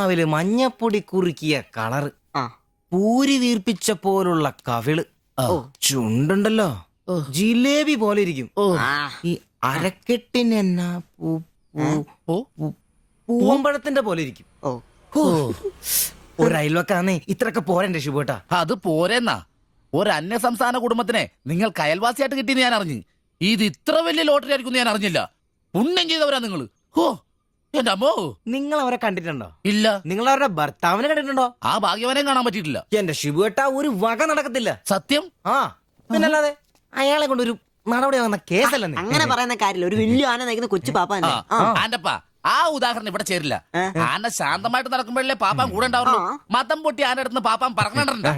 നാവില് മഞ്ഞപ്പൊടി കുറുക്കിയ കളറ്, പൂരി വീർപ്പിച്ച പോലുള്ള കവിള്, ചുണ്ടുണ്ടല്ലോ ജിലേബി പോലെ ഇരിക്കും. ഈ അരക്കെട്ടിനെന്നാ പൂവമ്പഴത്തിന്റെ പോലെ ഇരിക്കും. ഒരു അയൽവക്കാന്നേ ഇത്രയൊക്കെ പോരണ്ടേ ശുഭേട്ടാ? അത് പോരെന്നാ. ഒരു അന്യ സംസ്ഥാന കുടുംബത്തിനെ നിങ്ങൾക്ക് അയൽവാസിയായിട്ട് കിട്ടിയെന്ന് ഞാൻ അറിഞ്ഞു. ഇത് ഇത്ര വലിയ ലോട്ടറി ആയിരിക്കും ഞാൻ അറിഞ്ഞില്ല. പുണ്യം ചെയ്തവരാ നിങ്ങള്. ഓ എന്റെ അമ്മോ, നിങ്ങൾ അവരെ കണ്ടിട്ടുണ്ടോ? ഇല്ല. നിങ്ങൾ അവരുടെ ഭർത്താവിനെ കണ്ടിട്ടുണ്ടോ? ആ ഭാഗ്യവനെ കാണാൻ പറ്റിയിട്ടില്ല. എന്റെ ശിവുവേട്ട ഒരു വക നടക്കത്തില്ല. സത്യം. ആ പിന്നല്ലാതെ അയാളെ കൊണ്ട് ഒരു നടപടി ആകുന്ന കേസല്ല. അങ്ങനെ പറയുന്ന കാര്യമില്ല. ഒരു വലിയ ആന നയിക്കുന്ന കൊച്ചു പാപ്പ. ആന്റപ്പാ, ആ ഉദാഹരണം ഇവിടെ ചേരില്ല. ആന ശാന്തമായിട്ട് നടക്കുമ്പോഴല്ലേ പാപ്പാൻ കൂടെ ഉണ്ടാവുള്ളൂ. മതം പൊട്ടി ആന അടുത്ത് പാപ്പാൻ പറഞ്ഞിട്ടുണ്ട്.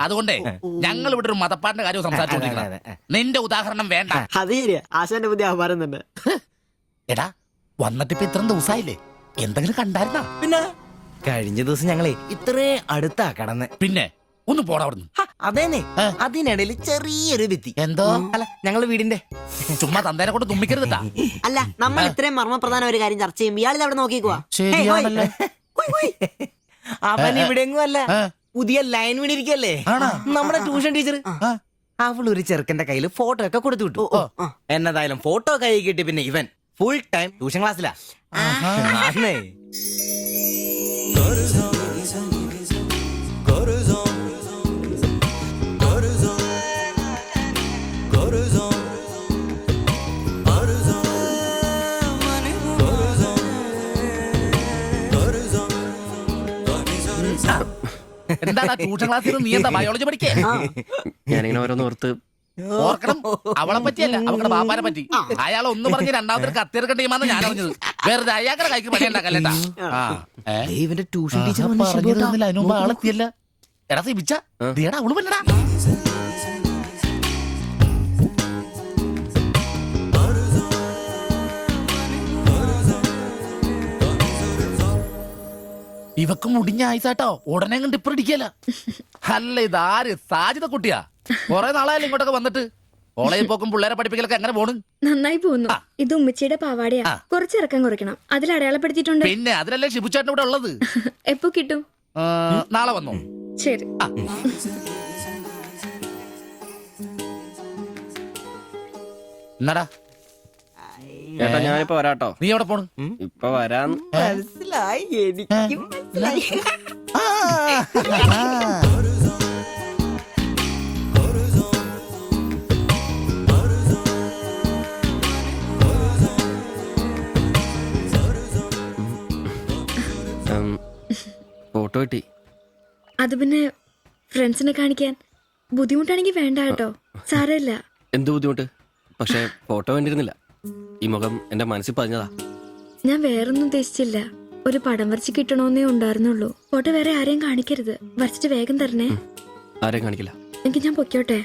അതുകൊണ്ടേ ഞങ്ങൾ ഇവിടെ ഒരു മതപ്പാടിന്റെ കാര്യം സംസാരിച്ചോണ്ടിരിക്കണം. നിന്റെ ഉദാഹരണം വേണ്ട. അത് ശരിയാ, ആശാന്റെ പുതിയ ആഹാരം തന്നെ. എടാ, വന്നിട്ട് ഇപ്പൊ ഇത്രയും ദിവസമായില്ലേ, എന്തെങ്കിലും കണ്ടായിരുന്നാ? പിന്നെ കഴിഞ്ഞ ദിവസം ഞങ്ങളെ ഇത്രേ അടുത്താ കടന്ന്. പിന്നെ ഒന്ന് പോടാ അവിടുന്ന്. അതേനെ, അതിനിടയിൽ ചെറിയൊരു ഭിത്തി. എന്തോ അല്ല, ഞങ്ങള് വീടിന്റെ ചുമ്മാ തന്തേനെ കൊണ്ട് തുമ്മിക്കരുതാ. അല്ല, നമ്മൾ ഇത്രയും മർമ്മപ്രധാന ഒരു കാര്യം ചർച്ച ചെയ്യുമ്പോൾ ഇയാളിത് അവിടെ നോക്കിക്കുവാ. ശരിയാണല്ലേ. അവൻ ഇവിടെങ്ങും അല്ല, പുതിയ ലൈൻ വീണിരിക്കല്ലേ നമ്മുടെ ട്യൂഷൻ ടീച്ചർ. അവളൊരു ചെറുക്കന്റെ കയ്യിൽ ഫോട്ടോ ഒക്കെ കൊടുത്തു വിട്ടു. എന്നതായാലും ഫോട്ടോ കൈ കിട്ടി. പിന്നെ ഇവൻ ഫുൾ ടൈം ട്യൂഷൻ ക്ലാസ്സിലാ. എന്താ ട്യൂഷൻ ക്ലാസ്സിൽ നീ എന്താ ബയോളജി പഠിക്കേ? ഞാനിങ്ങനെ ഓരോന്ന് ഓർത്ത് ഓർക്കണം. അവളെ പറ്റിയല്ല, അവളുടെ ബാപ്പാനെ പറ്റി. അയാൾ ഒന്ന് പറഞ്ഞ് രണ്ടാമത്തെ കത്തിയെടുക്കേണ്ട ടീമാന്ന് ഞാൻ അറിഞ്ഞത്. വെറുതെ അയാളുടെ കൈക്ക് പണി ഉണ്ടാക്കല്ലേട്ടാ. ഇവന്റെ ട്യൂഷൻ ടീച്ചർ അതിനുമ്പ് ആളെത്തിയല്ല. എടാ സിബിച്ച ദേടാ അവള് പറ്റടാ. ഇവക്ക് മുടിഞ്ഞ ആയിസാട്ടോ, ഉടനെ കണ്ട് ഇപ്പൊ ഇടിക്കല. അല്ല, ഇതാര് സാജിത കുട്ടിയാ? കൊറേ നാളായാലും ഇങ്ങോട്ടൊക്കെ വന്നിട്ട്. കോളേജിൽ പോക്കും പിള്ളേരെ പഠിപ്പിക്കലൊക്കെ എങ്ങനെ പോണ്? നന്നായി പോകുന്നു. ഇത് ഉമ്മച്ചിയുടെ പാവാടയാ, കുറച്ച് ഇറക്കം കുറയ്ക്കണം. അതിൽ അടയാളപ്പെടുത്തിയിട്ടുണ്ട്. പിന്നെ അതിലല്ലേ ഷിബുചേട്ടൻ ഇവിടെ ഉള്ളത്. എപ്പോ കിട്ടും? നാളെ വന്നോ? ശരി. എന്നാടാ ചേട്ടാ, ഞാനിപ്പോ വരാട്ടോ. നീ എവിടെ പോണ്? ഇപ്പൊ വരാന്ന്. മനസ്സിലായി, എനിക്ക് മനസ്സിലായി. ഫോട്ടോ കിട്ടി. അത് പിന്നെ ഫ്രണ്ട്സിനെ കാണിക്കാൻ ബുദ്ധിമുട്ടാണെങ്കിൽ വേണ്ട കേട്ടോ, സാരമില്ല. എന്ത് ബുദ്ധിമുട്ട്? പക്ഷെ ഫോട്ടോ വേണ്ടിയിരുന്നില്ല. ഈ മുഖം എന്റെ മനസ്സിൽ പതിഞ്ഞതാ. ഞാൻ വേറൊന്നും ഉദ്ദേശിച്ചില്ല. ഒരു പടം വരച്ച് കിട്ടണമെന്നേ ഉണ്ടായിരുന്നുള്ളൂ. ഫോട്ടോ വേറെ ആരെയും കാണിക്കരുത്. വരച്ചിട്ട് വേഗം തരണേ. ആരെയും കാണിക്കില്ല. എനിക്ക് ഞാൻ പൊയ്ക്കോട്ടെ?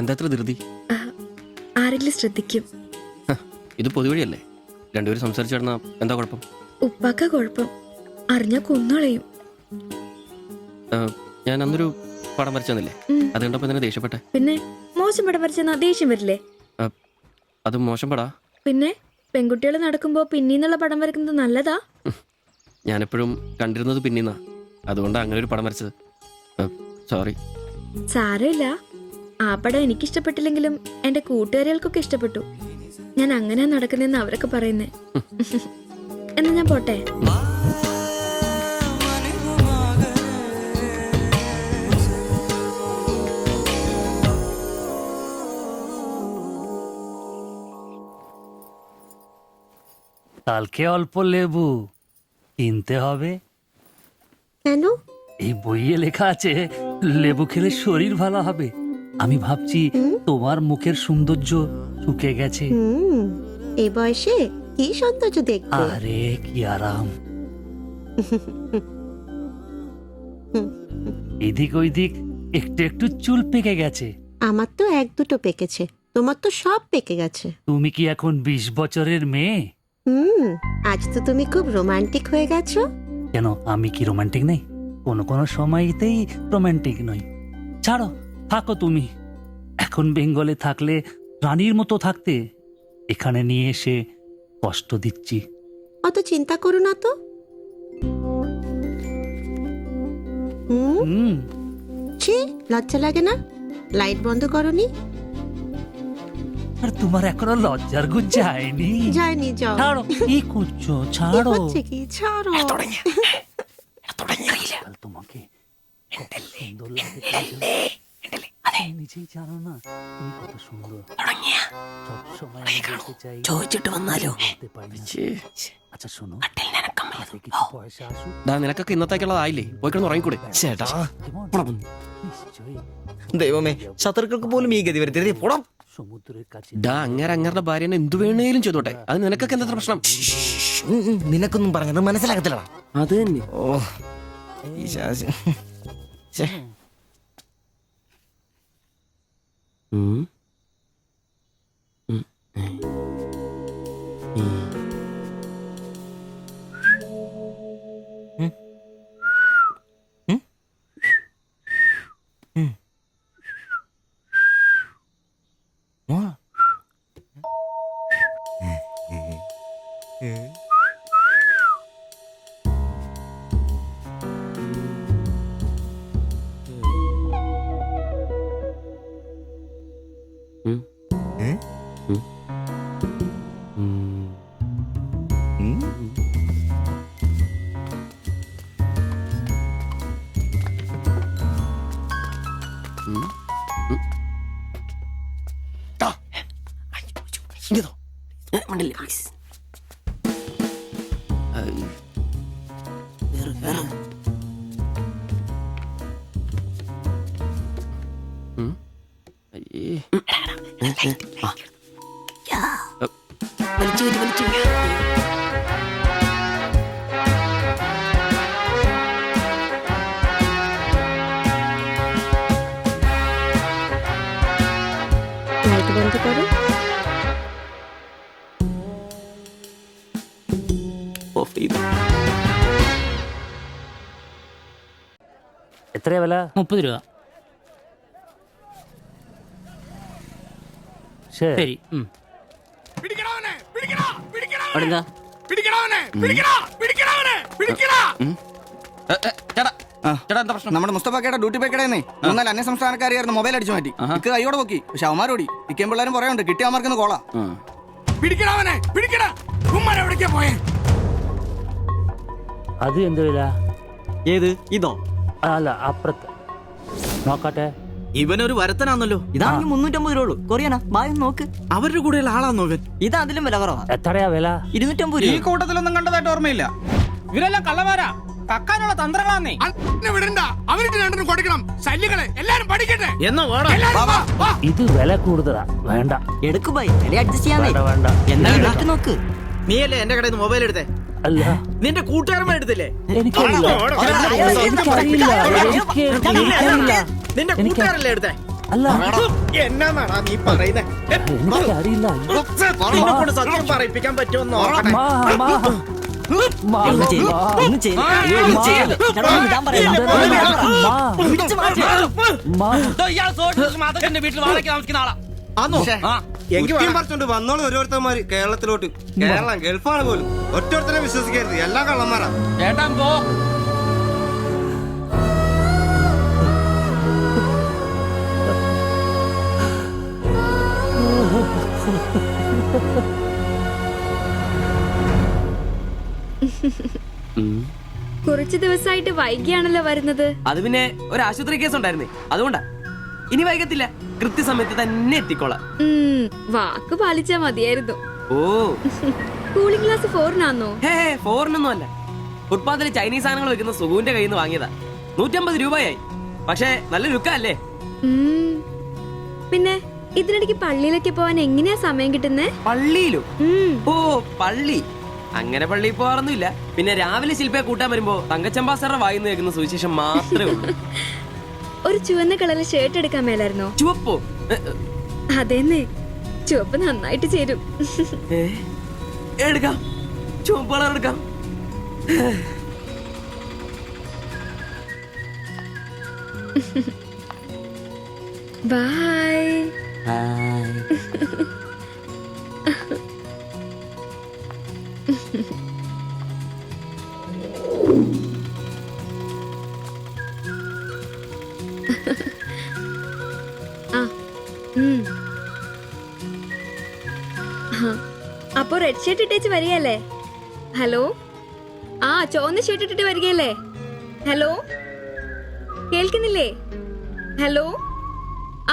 എന്താ അത്ര ധൃതി? ആരെങ്കിലും ശ്രദ്ധിക്കും. ഇത് പൊതുവഴിയല്ലേ, രണ്ടുപേരും സംസാരിച്ചു കിടന്നാ എന്താ കുഴപ്പം? ഉപ്പാക്ക കുഴപ്പം അറിഞ്ഞാ കൊന്നുകളയും. ഞാൻ അന്നൊരു പടം വരച്ചു തന്നില്ലേ, അത് കണ്ടപ്പോ തന്നെ ദേഷ്യപ്പെട്ടെ. പിന്നെ മോശം പടം വരച്ചെന്നാ ദേഷ്യം വരില്ലേ? അത് മോശം പടാ. പിന്നെ പെൺകുട്ടികൾ നടക്കുമ്പോ പിന്നീന്നുള്ള പടം വരക്കുന്നത് നല്ലതാ. ഞാനെപ്പോഴും കണ്ടിരുന്നത് പിന്നീന്നാ, അതുകൊണ്ടാ അങ്ങനെ ഒരു പടം വരച്ചത്. സോറി. സാരമില്ല. ആ പടം എനിക്കിഷ്ടപ്പെട്ടില്ലെങ്കിലും എന്റെ കൂട്ടുകാരികൾക്കൊക്കെ ഇഷ്ടപ്പെട്ടു. ഞാൻ അങ്ങനെ നടക്കുന്നെന്ന് അവരൊക്കെ പറയുന്നേ. എന്നാ ഞാൻ പോട്ടെ. কালকে অল্প লেবু কিনতে হবে। কেন? এই বইয়ে লেখা আছে লেবু খেলে শরীর ভালো হবে। আমি ভাবছি তোমার মুখের সৌন্দর্য শুকে গেছে। এই বয়সে কি সৌন্দর্য দেখবে? আরে কি আরাম। এদিক ওইদিক একটু একটু চুল পেকে গেছে। আমার তো এক দুটো পেকেছে, তোমার তো সব পেকে গেছে। তুমি কি এখন 20 বছরের মেয়ে? আজ তো তুমি খুব রোমান্টিক হয়ে গেছো। কেন, আমি কি রোমান্টিক নেই? কোনো কোনো সময়তেই রোমান্টিক নই। ছাড়ো, থাকো তুমি। এখন বেঙ্গলে থাকলে রানীর মতো থাকতে, এখানে নিয়ে এসে কষ্ট দিচ্ছি। অত চিন্তা করো না তো। ছি লজ্জা লাগে না? লাইট বন্ধ করনি? আর তোমার এখনো লজ্জার গুণ যায়নি? যায়নি, যাও। ছাড়ো, কি করছো? কি ছাড়ো। হচ্ছে কি? ছাড়ো। কাল তোমাকে কত সুন্দর লাগে তুমি নিজেই জানো না তুমি কত সুন্দর। সবসময় আমি বলতে চাই ചോദിച്ചിട്ട് വന്നാലോ? বলতে পারি না। আচ্ছা শোনো, হাতে কিছু পয়সা আসুক। ദാ നിനക്കൊക്കെ ഇന്നത്തേക്കുള്ളതായില്ലേ? പോയി കിടന്ന് ഉറങ്ങിക്കൂടെ? ചേട്ടാ কেমন? নিশ্চয়ই ദൈവമേ, ശത്രുക്കൾക്ക് പോലും ഈ ഗതി വരുത്തരുതേ. പോടാം. সমুদ্রের কাছে ഡാ അങ്ങേരുടെ ഭാര്യനെ എന്ത് വേണേലും ചെയ്തോട്ടെ, അത് നിനക്കൊക്കെ എന്താ പ്രശ്നം? നിനക്കൊന്നും പറഞ്ഞത് മനസ്സിലാകത്തില്ലടാ. അത് തന്നെ. ഓ ഈ ശാശി. ഛെ. ഉം. ഉം. ഉം. ആ. ഉം. ഏ? ഉം. ഉം. ഉം. ഉം. ടാ. ഇങ്ങതോ. മണ്ടില്ല, please. ഐ. ഉം. അയ്യേ. വലിച്ചു കയറ്റി, വലിച്ചു കയറ്റി. লাইট বন্ধ করো। ഓഫ് ചെയ്തു. എത്രയാ വില? 30 രൂപ. ശരി. അവിടെന്താ? ചേട്ടാ എന്താ പ്രശ്നം? നമ്മുടെ മുസ്തഫക്കയുടെ ഡ്യൂട്ടി പേക്കടേന്നേ 3-4 അന്യ സംസ്ഥാനക്കാരിയായിരുന്നു മൊബൈൽ അടിച്ചു മാറ്റി. ഇക്ക് കൈയോടെ നോക്കി, പക്ഷെ അവന്മാരോടി ഇക്കേം പിള്ളേരും പറയാനുണ്ട് കിട്ടിയ അവന്മാർക്കൊന്ന് കോളാ. അത് എന്ത് വില? ഏത് ഇതോ? അല്ല അപ്പുറത്ത് നോക്കട്ടെ. ഇവനൊരു വരത്തനാന്നല്ലോ. ഇതാണെങ്കിൽ 350 രൂപ ഉള്ളൂ. കൊറിയനാ, ബായ് നോക്ക്. അവരുടെ കൂടെയുള്ള ആളാന്നോ ഇവൻ? ഇത് അതിലും വില കുറവാ. എത്രയാ വില? 250 ഈ രൂപ. കൂട്ടത്തിലൊന്നും കണ്ടതായിട്ട് ഓർമ്മയില്ല. ഇവരെല്ലാം കള്ളമാരാ, കക്കാനുള്ള തന്ത്രങ്ങളാന്നേ. എന്നാ വേണം? ഇത് വില കൂടുതലാ, വേണ്ട. എടുക്കു ബായ്, വില അഡ്ജസ്റ്റ് ചെയ്യാന്നേ. വേണ്ട വേണ്ട. എന്നാ നോക്ക് നോക്ക്. നീയല്ലേ എന്റെ കടയിൽ നിന്ന് മൊബൈൽ എടുത്തേ? അല്ല നിന്റെ കൂട്ടുകാരന്മാർ എടുത്തില്ലേ? എനിക്കറിയില്ല. എനിക്കറിയില്ല. നിന്റെ കൂട്ടുകാരല്ലേ എടുത്തേ? അല്ല എന്നാടാ നീ പറയുന്നേ? എനിക്കറിയില്ല. നിന്നെ കൊണ്ട് സത്യം പറയിപ്പിക്കാൻ പറ്റുമെന്ന് നോക്കട്ടെ. മാ, മാ. മാ, ഒന്ന് ചെയ്യ്, മാ. ഒന്ന് ചെയ്യ്. ഒന്ന് ചെയ്യ്. ചേട്ടാ, ഒന്ന് ഇടാൻ പറയണ്ട. മാ. പിടിച്ച് മാറ്റ്. മാ. എങ്കിൽ പറിച്ചോണ്ട് വന്നോളൂ ഓരോരുത്തന്മാര് കേരളത്തിലോട്ട്. കേരളം ഗൾഫാണ് പോലും. ഒറ്റൊരുത്തരെ വിശ്വസിക്കരുത്, എല്ലാ കള്ളന്മാരാ. ചേട്ടാ പോ. ഉം. കുറച്ച് ദിവസമായിട്ട് വൈകിയാണല്ലോ വരുന്നത്. അത് പിന്നെ ഒരു ആശുപത്രി കേസ് ഉണ്ടായിരുന്നേ, അതുകൊണ്ടാ. ഇനി വൈകത്തില്ല, കൃത്യസമയത്ത് തന്നെ എത്തിക്കോളാം. വാക്ക് പാലിച്ചാ മതിയായിരുന്നു. ഓ കൂളിംഗ് ഗ്ലാസ് 4-നാന്നോ? ഹേ ഫോറിനൊന്നും അല്ല, ഫുട്പാത്തിൽ ചൈനീസ് സാധനങ്ങൾ വെക്കുന്ന സുഗുവിന്റെ കയ്യിൽ നിന്ന് വാങ്ങിയതാ. 150 രൂപയായി. പക്ഷെ നല്ല ലുക്കല്ലേ? പിന്നെ ഇതിനിടയ്ക്ക് പള്ളിയിലൊക്കെ പോവാൻ എങ്ങനെയാ സമയം കിട്ടുന്നേ? പള്ളിയിലും? ഓ പള്ളി, അങ്ങനെ പള്ളിയിൽ പോകാറൊന്നുമില്ല. പിന്നെ രാവിലെ ശില്പയെ കൂട്ടാൻ വരുമ്പോ തങ്കച്ചമ്പാസറുടെ വായിന്ന് കേൾക്കുന്ന സുവിശേഷം മാത്രമേ ഉള്ളൂ. ഒരു ചുവന്ന കളറിൽ ഷർട്ട് എടുക്കാൻ മേലായിരുന്നോ? ചുവപ്പോ? അതെന്നെ, ചുവപ്പ് നന്നായിട്ട് ചേരും. എടുക്കാം, ചുവപ്പ് കളർ എടുക്കാം. ബൈ. റെഡ് ഷർട്ട് ഇട്ടേച്ച് വരികയല്ലേ? ഹലോ, ആ ചുവന്ന ഷർട്ട് ഇട്ടിട്ട് വരികയല്ലേ? ഹലോ, കേൾക്കുന്നില്ലേ? ഹലോ,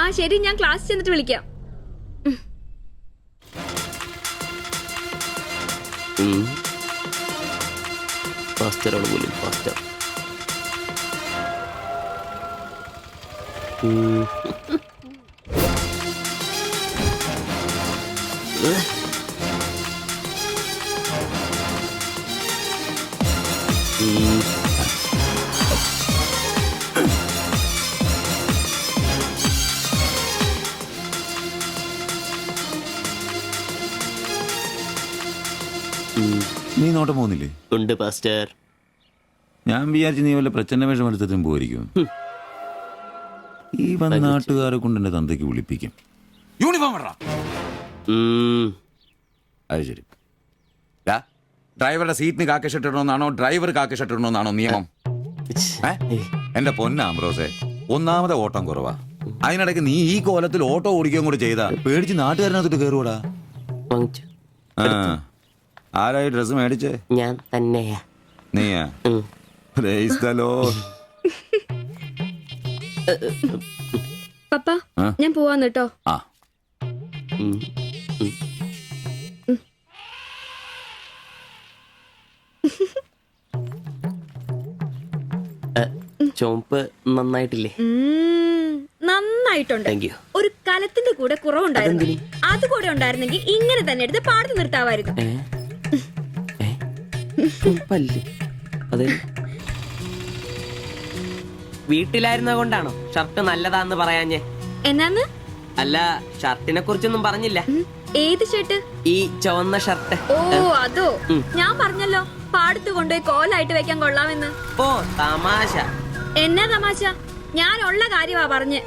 ആ ശരി, ഞാൻ ക്ലാസ് ചെന്നിട്ട് വിളിക്കാം. ഫാസ്റ്ററാണ് പോലും ഫാസ്റ്റർ. നീ നോട്ടം പോകുന്നില്ലേ? ഉണ്ട് പാസ്റ്റർ. ഞാൻ വിചാരിച്ചു നീ വല്ല പ്രച്ഛന്ന വേഷം എടുത്തിട്ടും പോയിരിക്കും. ഈ വന്ന നാട്ടുകാരെ കൊണ്ട് എന്റെ തന്തയ്ക്ക് വിളിപ്പിക്കും. യൂണിഫോം ഇടറാ. അത് ശരി. ഡ്രൈവറുടെ സീറ്റിന് കാക്കി ഷർട്ട് ഇടണമെന്നാണോ ഡ്രൈവർ കാക്കി ഷർട്ട് ഇടണമെന്നാണോ നിയമം? എന്റെ പൊന്നാമ്പ്രോസേ, ഒന്നാമത്തെ ഓട്ടം കുറവാ. അതിനിടയ്ക്ക് നീ ഈ കോലത്തിൽ ഓട്ടോ ഓടിക്കുകയും കൂടെ ചെയ്താ പേടിച്ച് നാട്ടുകാരനകത്തോട്ട് കയറുകൂടാ. ആരായി ഡ്രസ് മേടിച്ചേ? ഞാൻ തന്നെയാ. നീയാ? Praise the Lord. പപ്പ, ഞാൻ പോവാന്ന് കേട്ടോ. ആ ചോപ്പ് നന്നായിട്ടില്ലേ? നന്നായിട്ടുണ്ട്. Thank you. ഒരു കലത്തിന്റെ കൂടെ കുറവുണ്ടായിരുന്നു. അത് കൂടെ ഉണ്ടായിരുന്നെങ്കിൽ ഇങ്ങനെ തന്നെ എടുത്ത് പാടത്ത് നിർത്താമായിരുന്നു. അതെ, വീട്ടിലായിരുന്ന കൊണ്ടാണോ ഷർട്ട് നല്ലതാന്ന് പറയാഞ്ഞേ? എന്നാന്ന്? അല്ല, ഷർട്ടിനെ കുറിച്ചൊന്നും പറഞ്ഞില്ല. ഏത് ഷർട്ട്? ഈ ചുവന്ന ഷർട്ട്. ഓ അതോ, ഞാൻ പറഞ്ഞല്ലോ പാടത്ത് കൊണ്ടുപോയി കോലായിട്ട് വെക്കാൻ കൊള്ളാമെന്ന്. ഓ തമാശ. എന്നാ തമാശ? ഞാൻ ഉള്ള കാര്യമാ പറഞ്ഞ്.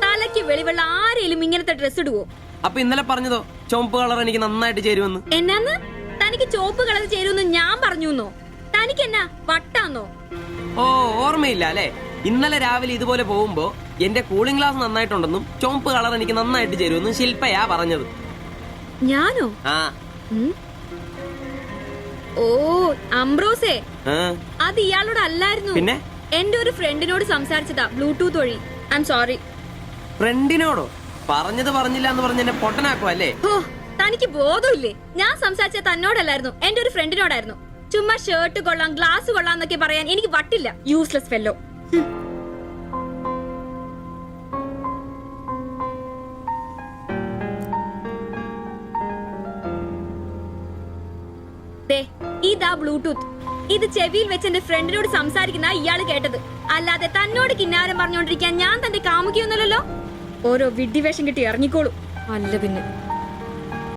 തലയ്ക്ക് വെളിവുള്ള ആരെയും ഇങ്ങനത്തെ ഡ്രസ് ഇടുവോ? അപ്പൊ ഇന്നലെ പറഞ്ഞതോ ചുവപ്പ് കളർ എനിക്ക് നന്നായിട്ട് ചേരുമെന്ന്? എന്നാന്ന്? തനിക്ക് ചോപ്പ് കളർ ചേരുമെന്ന് ഞാൻ പറഞ്ഞുന്നോ? തനിക്ക് എന്നാ വട്ടാന്നോ? ഓ ഓർമ്മയില്ല അല്ലേ? ഇന്നലെ രാവിലെ ഇതുപോലെ പോകുമ്പോ എന്റെ കൂളിംഗ് ഗ്ലാസ് നന്നായിട്ടുണ്ടെന്നും ചുവപ്പ് കളർ എനിക്ക് നന്നായിട്ട് ചേരുമെന്നും ശില്പയാ പറഞ്ഞത്. ഞാനോ? ആ. ഓ അംബ്രോസേ, ആ. അത് ഇയാളോട് അല്ലായിരുന്നു. പിന്നെ എന്റെ ഒരു ഫ്രണ്ടിനോട് സംസാരിച്ചതാ ബ്ലൂടൂത്ത് വഴി. I am sorry. ഫ്രണ്ടിനോടോ? പറഞ്ഞത് പറഞ്ഞില്ല എന്ന് പറഞ്ഞ് എന്നെ പൊട്ടനാക്കും അല്ലേ? ഓ തനിക്ക് ബോധമില്ലേ? ഞാൻ സംസാരിച്ച തന്നോടല്ലായിരുന്നു, എന്റെ ഒരു ഫ്രണ്ടിനോടായിരുന്നു. ചുമ്മാ ഷർട്ട് കൊള്ളാം ഗ്ലാസ് കൊള്ളാം എന്നൊക്കെ പറയാൻ എനിക്ക് വട്ടില്ല. Useless fellow. ഇതാ ബ്ലൂടൂത്ത്. ഇത് ചെവിയിൽ വെച്ച് എന്റെ ഫ്രണ്ടിനോട് സംസാരിക്കുന്ന ഇയാള് കേട്ടത്. അല്ലാതെ തന്നോട് കിന്നാരം പറഞ്ഞോണ്ടിരിക്കാൻ ഞാൻ തന്റെ കാമുകിയൊന്നുമല്ലല്ലോ. ഓരോ വിഡ്ഢിവേഷം കിട്ടി ഇറങ്ങിക്കോളൂ. അല്ല പിന്നെ